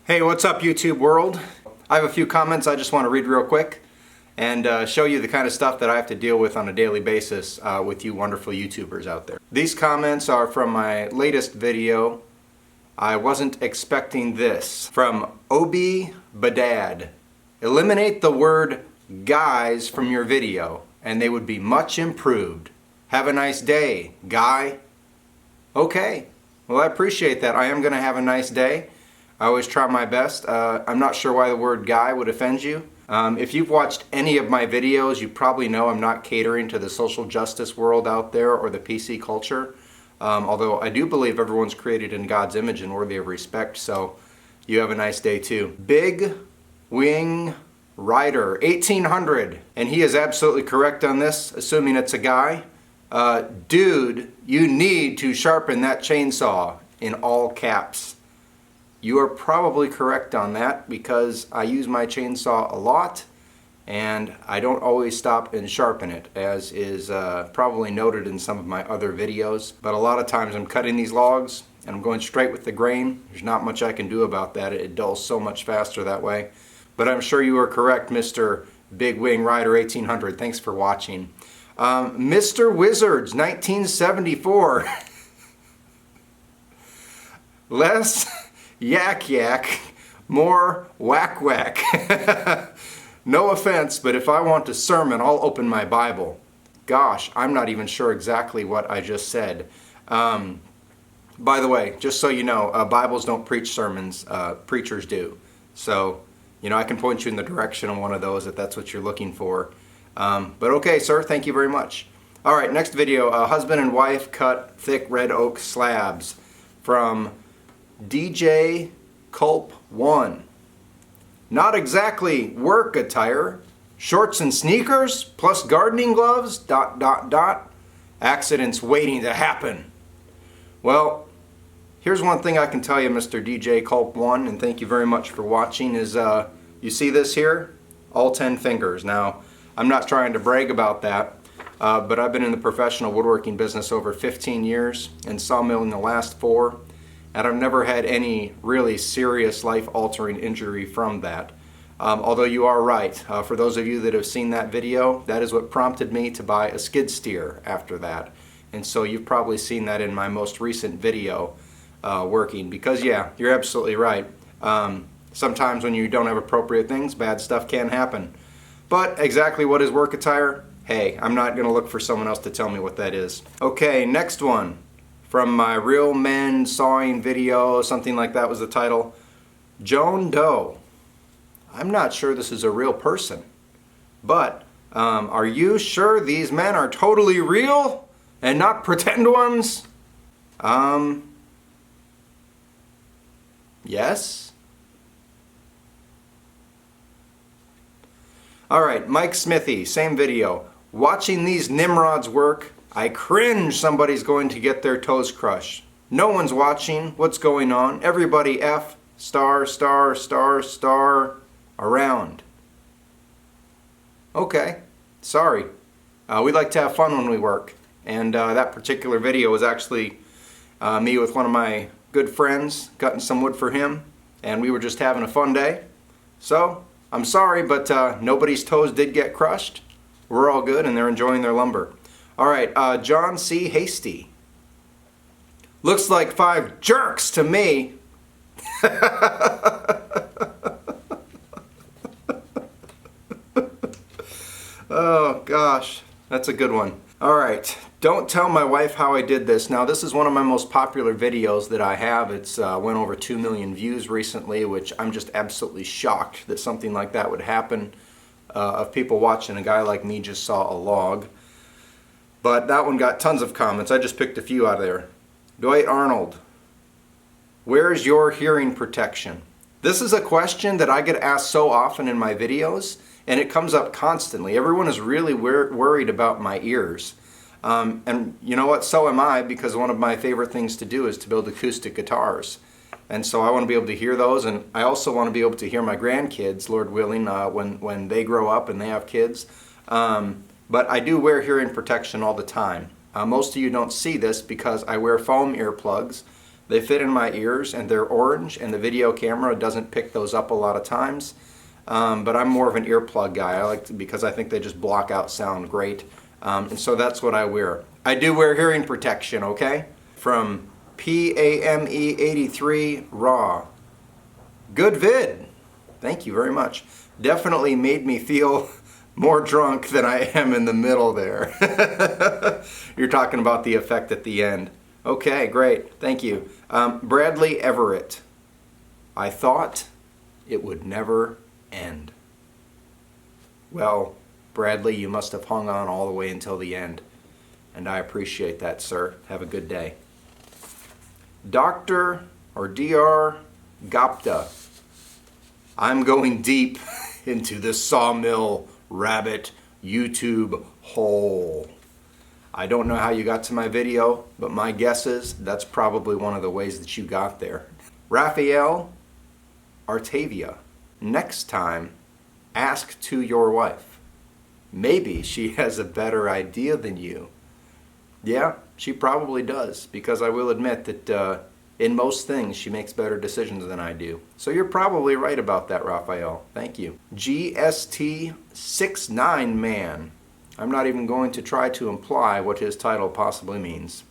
Hey, what's up YouTube world? I have a few comments I just want to read real quick and show you the kind of stuff that I have to deal with on a daily basis with you wonderful YouTubers out there. These comments are from my latest video. I wasn't expecting this. From Obi Badad. Eliminate the word guys from your video and they would be much improved. Have a nice day, guy. Okay, well I appreciate that. I am going to have a nice day. I always try my best. I'm not sure why the word guy would offend you. If you've watched any of my videos, you probably know I'm not catering to the social justice world out there or the PC culture. Although I do believe everyone's created in God's image and worthy of respect, so you have a nice day too. Big Wing Rider 1800, and he is absolutely correct on this, assuming it's a guy. Dude, you need to sharpen that chainsaw, in all caps. You are probably correct on that because I use my chainsaw a lot and I don't always stop and sharpen it, as is probably noted in some of my other videos. But a lot of times I'm cutting these logs and I'm going straight with the grain. There's not much I can do about that. It dulls so much faster that way. But I'm sure you are correct, Mr. Big Wing Rider 1800. Thanks for watching. Mr. Wizards 1974. Less yak yak, more whack whack. No offense, but if I want a sermon, I'll open my Bible. Gosh, I'm not even sure exactly what I just said. By the way, just so you know, Bibles don't preach sermons, preachers do. So, you know, I can point you in the direction of one of those if that's what you're looking for. But okay, sir, thank you very much. All right, next video, husband and wife cut thick red oak slabs, from DJ Culp 1. Not exactly work attire. Shorts and sneakers plus gardening gloves, ... Accidents waiting to happen. Well, here's one thing I can tell you, Mr. DJ Culp 1, and thank you very much for watching, is you see this here? All 10 fingers. Now, I'm not trying to brag about that, but I've been in the professional woodworking business over 15 years and Sawmill in the last 4. And I've never had any really serious life-altering injury from that. Although you are right. For those of you that have seen that video, that is what prompted me to buy a skid steer after that. And so you've probably seen that in my most recent video working. Because yeah, you're absolutely right. Sometimes when you don't have appropriate things, bad stuff can happen. But exactly what is work attire? Hey, I'm not going to look for someone else to tell me what that is. Okay, next one. From my Real Men Sawing video, something like that was the title. Joan Doe. I'm not sure this is a real person, but are you sure these men are totally real and not pretend ones? Yes? Alright, Mike Smithy, same video. Watching these Nimrods work, I cringe somebody's going to get their toes crushed. No one's watching. What's going on? Everybody F star star star star around. Okay, sorry. We like to have fun when we work. And that particular video was actually me with one of my good friends cutting some wood for him. And we were just having a fun day. So, I'm sorry, but nobody's toes did get crushed. We're all good and they're enjoying their lumber. Alright, John C. Hasty. Looks like 5 jerks to me. Oh gosh, that's a good one. Alright, don't tell my wife how I did this. Now this is one of my most popular videos that I have. It's went over 2 million views recently, which I'm just absolutely shocked that something like that would happen of people watching a guy like me just saw a log. But that one got tons of comments. I just picked a few out of there. Dwight Arnold. Where's your hearing protection? This is a question that I get asked so often in my videos, and it comes up constantly. Everyone is really worried about my ears. And you know what? So am I, because one of my favorite things to do is to build acoustic guitars. And so I want to be able to hear those, and I also want to be able to hear my grandkids, Lord willing, when they grow up and they have kids. But I do wear hearing protection all the time. Most of you don't see this because I wear foam earplugs They fit in my ears and they're orange, and the video camera doesn't pick those up a lot of times. But I'm more of an earplug guy. I like to, because I think they just block out sound great. And so that's what I wear. I do wear hearing protection, okay? From PAME83 Raw. Good vid. Thank you very much. Definitely made me feel more drunk than I am in the middle there. You're talking about the effect at the end. Okay, great. Thank you. Bradley Everett. I thought it would never end. Well, Bradley, you must have hung on all the way until the end. And I appreciate that, sir. Have a good day. Dr. or Dr. Gapta. I'm going deep into the Sawmill rabbit YouTube hole. I don't know how you got to my video, but my guess is that's probably one of the ways that you got there. Raphael Artavia. Next time, ask to your wife. Maybe she has a better idea than you. Yeah, she probably does, because I will admit that in most things she makes better decisions than I do. So you're probably right about that, Raphael. Thank you. GST69 Man. I'm not even going to try to imply what his title possibly means.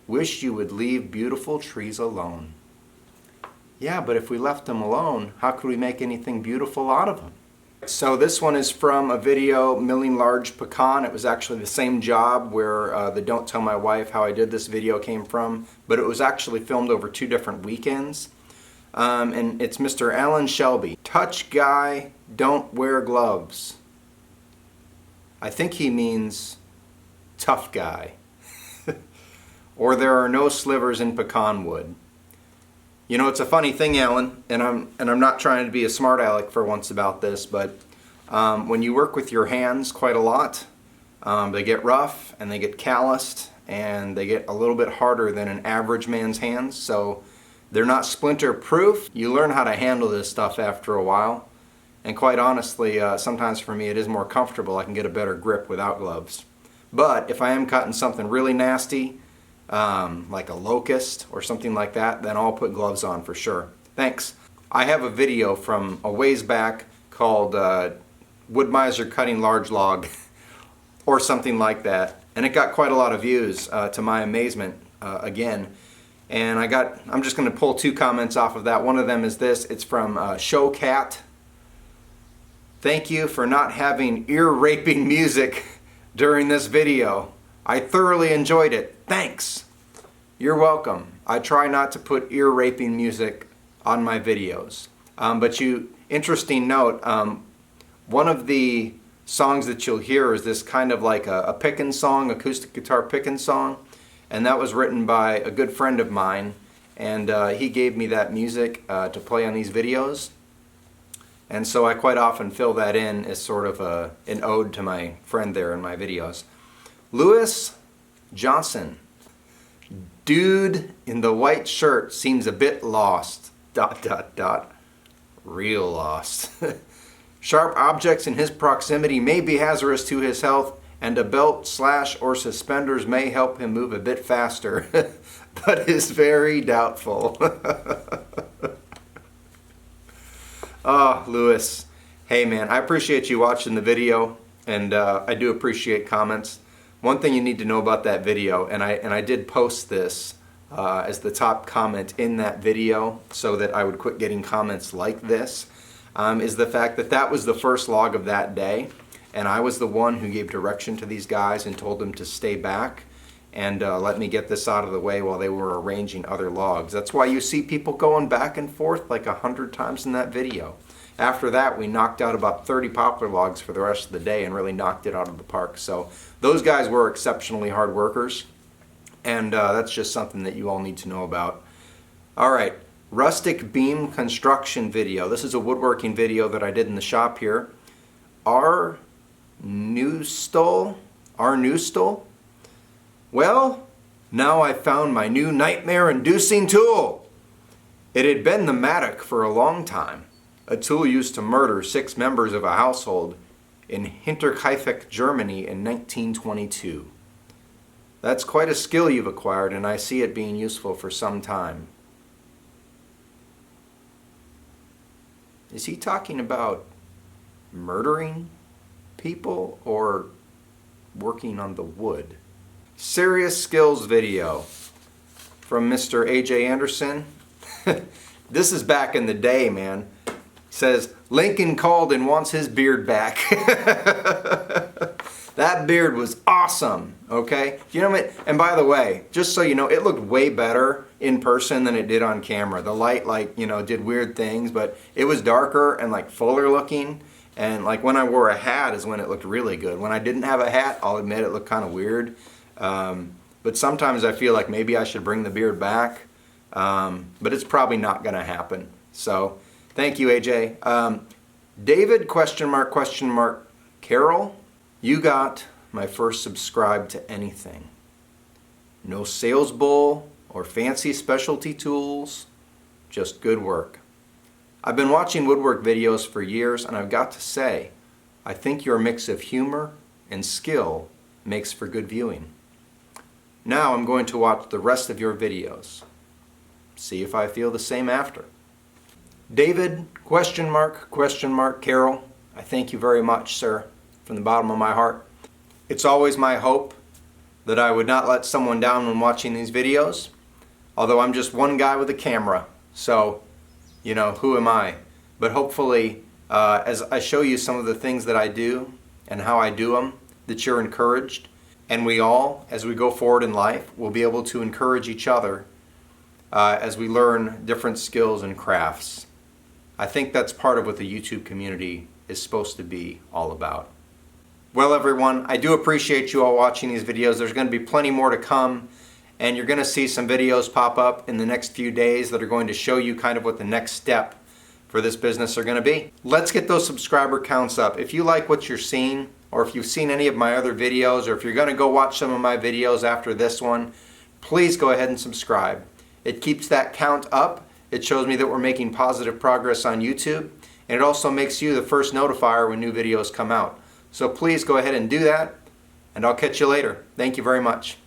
Wish you would leave beautiful trees alone. Yeah, but if we left them alone, how could we make anything beautiful out of them? So this one is from a video, Milling Large Pecan. It was actually the same job where the Don't Tell My Wife How I Did This video came from, but it was actually filmed over 2 different weekends. And it's Mr. Alan Shelby. Touch guy, don't wear gloves. I think he means tough guy. Or there are no slivers in pecan wood. You know, it's a funny thing, Alan, and I'm not trying to be a smart aleck for once about this, but when you work with your hands quite a lot, they get rough and they get calloused and they get a little bit harder than an average man's hands, so they're not splinter proof. You learn how to handle this stuff after a while, and quite honestly, sometimes for me it is more comfortable. I can get a better grip without gloves. But if I am cutting something really nasty, like a locust or something like that, then I'll put gloves on for sure. Thanks. I have a video from a ways back called Wood-Mizer Cutting Large Log or something like that, and it got quite a lot of views to my amazement again. And I'm just going to pull 2 comments off of that. One of them is this. It's from Showcat. Thank you for not having ear-raping music during this video. I thoroughly enjoyed it. Thanks. You're welcome. I try not to put ear-raping music on my videos. But interesting note, one of the songs that you'll hear is this kind of like a pickin' song, acoustic guitar pickin' song. And that was written by a good friend of mine. And he gave me that music to play on these videos. And so I quite often fill that in as sort of an ode to my friend there in my videos. Lewis Johnson. Dude in the white shirt seems a bit lost. ... Real lost. Sharp objects in his proximity may be hazardous to his health, and a belt, or suspenders may help him move a bit faster, but is very doubtful. Oh, Lewis. Hey man, I appreciate you watching the video, and I do appreciate comments. One thing you need to know about that video, and I did post this as the top comment in that video so that I would quit getting comments like this, is the fact that that was the first log of that day, and I was the one who gave direction to these guys and told them to stay back and let me get this out of the way while they were arranging other logs. That's why you see people going back and forth like 100 times in that video. After that, we knocked out about 30 poplar logs for the rest of the day and really knocked it out of the park. So those guys were exceptionally hard workers, and that's just something that you all need to know about. All right, rustic beam construction video. This is a woodworking video that I did in the shop here. Our new stole? Well, now I found my new nightmare-inducing tool. It had been the mattock for a long time. A tool used to murder 6 members of a household in Hinterkaifeck, Germany in 1922. That's quite a skill you've acquired, and I see it being useful for some time. Is he talking about murdering people or working on the wood? Serious skills video from Mr. AJ Anderson. This is back in the day, man. He says, Lincoln called and wants his beard back. That beard was awesome, okay? You know what? And by the way, just so you know, it looked way better in person than it did on camera. The light, did weird things, but it was darker and fuller looking. And when I wore a hat is when it looked really good. When I didn't have a hat, I'll admit it looked kind of weird. But sometimes I feel like maybe I should bring the beard back. But it's probably not going to happen. So, thank you, AJ. David, question mark, Carol, you got my first subscribe to anything. No sales bull or fancy specialty tools, just good work. I've been watching woodwork videos for years, and I've got to say, I think your mix of humor and skill makes for good viewing. Now I'm going to watch the rest of your videos. See if I feel the same after. David, question mark, Carol, I thank you very much, sir, from the bottom of my heart. It's always my hope that I would not let someone down when watching these videos, although I'm just one guy with a camera, so, who am I? But hopefully, as I show you some of the things that I do and how I do them, that you're encouraged, and we all, as we go forward in life, will be able to encourage each other as we learn different skills and crafts. I think that's part of what the YouTube community is supposed to be all about. Well, everyone, I do appreciate you all watching these videos. There's going to be plenty more to come, and you're going to see some videos pop up in the next few days that are going to show you kind of what the next step for this business are going to be. Let's get those subscriber counts up. If you like what you're seeing, or if you've seen any of my other videos, or if you're going to go watch some of my videos after this one, please go ahead and subscribe. It keeps that count up. It shows me that we're making positive progress on YouTube, and it also makes you the first notifier when new videos come out. So please go ahead and do that, and I'll catch you later. Thank you very much.